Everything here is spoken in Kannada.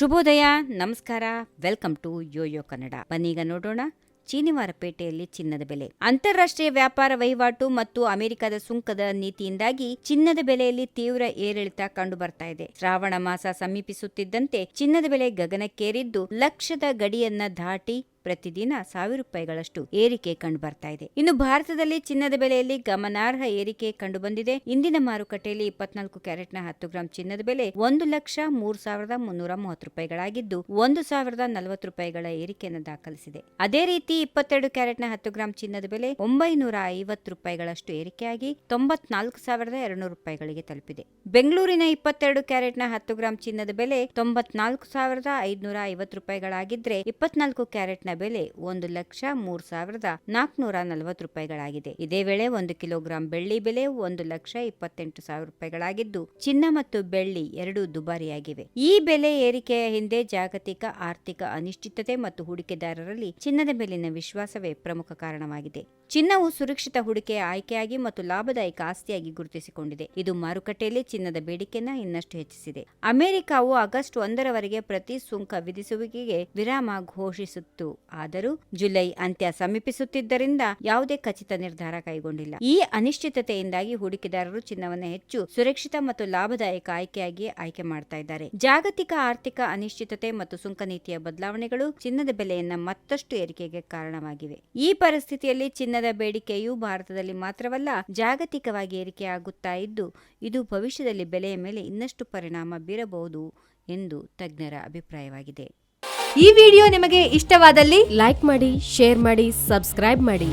ಶುಭೋದಯ, ನಮಸ್ಕಾರ, ವೆಲ್ಕಮ್ ಟು ಯೋಯೋ ಕನ್ನಡ. ಬನ್ನೀಗ ನೋಡೋಣ ಚೀನಿವಾರಪೇಟೆಯಲ್ಲಿ ಚಿನ್ನದ ಬೆಲೆ. ಅಂತಾರಾಷ್ಟ್ರೀಯ ವ್ಯಾಪಾರ ವಹಿವಾಟು ಮತ್ತು ಅಮೆರಿಕದ ಸುಂಕದ ನೀತಿಯಿಂದಾಗಿ ಚಿನ್ನದ ಬೆಲೆಯಲ್ಲಿ ತೀವ್ರ ಏರಿಳಿತ ಕಂಡು ಬರ್ತಾ ಇದೆ. ಶ್ರಾವಣ ಮಾಸ ಸಮೀಪಿಸುತ್ತಿದ್ದಂತೆ ಚಿನ್ನದ ಬೆಲೆ ಗಗನಕ್ಕೇರಿದ್ದು ಲಕ್ಷದ ಗಡಿಯನ್ನ ದಾಟಿ ಪ್ರತಿದಿನ ₹1,000 ಏರಿಕೆ ಕಂಡು ಬರ್ತಾ ಇದೆ. ಇನ್ನು ಭಾರತದಲ್ಲಿ ಚಿನ್ನದ ಬೆಲೆಯಲ್ಲಿ ಗಮನಾರ್ಹ ಏರಿಕೆ ಕಂಡು ಬಂದಿದೆ. ಇಂದಿನ ಮಾರುಕಟ್ಟೆಯಲ್ಲಿ 24 ಕ್ಯಾರೆಟ್ನ 10 ಗ್ರಾಂ ಚಿನ್ನದ ಬೆಲೆ ₹1,03,330 ₹1,040 ಏರಿಕೆಯನ್ನು ದಾಖಲಿಸಿದೆ. ಅದೇ ರೀತಿ 22 ಕ್ಯಾರೆಟ್ನ 10 ಗ್ರಾಂ ಚಿನ್ನದ ಬೆಲೆ ₹950 ಏರಿಕೆಯಾಗಿ ₹94,200 ತಲುಪಿದೆ. ಬೆಂಗಳೂರಿನ 22 ಕ್ಯಾರೆಟ್ನ 10 ಗ್ರಾಂ ಚಿನ್ನದ ಬೆಲೆ ₹94,550 ಆಗಿದ್ರೆ 24 ಕ್ಯಾರೆಟ್ನ ಬೆಲೆ ₹1,03,440 ಇದೇ ವೇಳೆ 1 ಕಿಲೋಗ್ರಾಂ ಬೆಳ್ಳಿ ಬೆಲೆ ₹1,28,000 ಚಿನ್ನ ಮತ್ತು ಬೆಳ್ಳಿ ಎರಡೂ ದುಬಾರಿಯಾಗಿವೆ. ಈ ಬೆಲೆ ಏರಿಕೆಯ ಹಿಂದೆ ಜಾಗತಿಕ ಆರ್ಥಿಕ ಅನಿಶ್ಚಿತತೆ ಮತ್ತು ಹೂಡಿಕೆದಾರರಲ್ಲಿ ಚಿನ್ನದ ಮೇಲಿನ ವಿಶ್ವಾಸವೇ ಪ್ರಮುಖ ಕಾರಣವಾಗಿದೆ. ಚಿನ್ನವು ಸುರಕ್ಷಿತ ಹೂಡಿಕೆಯ ಆಯ್ಕೆಯಾಗಿ ಮತ್ತು ಲಾಭದಾಯಕ ಆಸ್ತಿಯಾಗಿ ಗುರುತಿಸಿಕೊಂಡಿದೆ. ಇದು ಮಾರುಕಟ್ಟೆಯಲ್ಲಿ ಚಿನ್ನದ ಬೇಡಿಕೆಯನ್ನು ಇನ್ನಷ್ಟು ಹೆಚ್ಚಿಸಿದೆ. ಅಮೆರಿಕವು ಆಗಸ್ಟ್ 1ರವರೆಗೆ ಪ್ರತಿ ಸುಂಕ ವಿಧಿಸುವಿಕೆಗೆ ವಿರಾಮ ಘೋಷಿಸಿತ್ತು. ಆದರೂ ಜುಲೈ ಅಂತ್ಯ ಸಮೀಪಿಸುತ್ತಿದ್ದರಿಂದ ಯಾವುದೇ ಖಚಿತ ನಿರ್ಧಾರ ಕೈಗೊಂಡಿಲ್ಲ. ಈ ಅನಿಶ್ಚಿತತೆಯಿಂದಾಗಿ ಹೂಡಿಕೆದಾರರು ಚಿನ್ನವನ್ನು ಹೆಚ್ಚು ಸುರಕ್ಷಿತ ಮತ್ತು ಲಾಭದಾಯಕ ಆಯ್ಕೆಯಾಗಿ ಆಯ್ಕೆ ಮಾಡ್ತಾ ಇದ್ದಾರೆ. ಜಾಗತಿಕ ಆರ್ಥಿಕ ಅನಿಶ್ಚಿತತೆ ಮತ್ತು ಸುಂಕ ನೀತಿಯ ಬದಲಾವಣೆಗಳು ಚಿನ್ನದ ಬೆಲೆಯನ್ನ ಮತ್ತಷ್ಟು ಏರಿಕೆಗೆ ಕಾರಣವಾಗಿವೆ. ಈ ಪರಿಸ್ಥಿತಿಯಲ್ಲಿ ಚಿನ್ನದ ಬೇಡಿಕೆಯು ಭಾರತದಲ್ಲಿ ಮಾತ್ರವಲ್ಲ ಜಾಗತಿಕವಾಗಿ ಏರಿಕೆಯಾಗುತ್ತಾ ಇದ್ದು, ಇದು ಭವಿಷ್ಯದಲ್ಲಿ ಬೆಲೆಯ ಮೇಲೆ ಇನ್ನಷ್ಟು ಪರಿಣಾಮ ಬೀರಬಹುದು ಎಂದು ತಜ್ಞರ ಅಭಿಪ್ರಾಯವಾಗಿದೆ. ಈ ವಿಡಿಯೋ ನಿಮಗೆ ಇಷ್ಟವಾದಲ್ಲಿ ಲೈಕ್ ಮಾಡಿ, ಶೇರ್ ಮಾಡಿ, ಸಬ್ಸ್ಕ್ರೈಬ್ ಮಾಡಿ.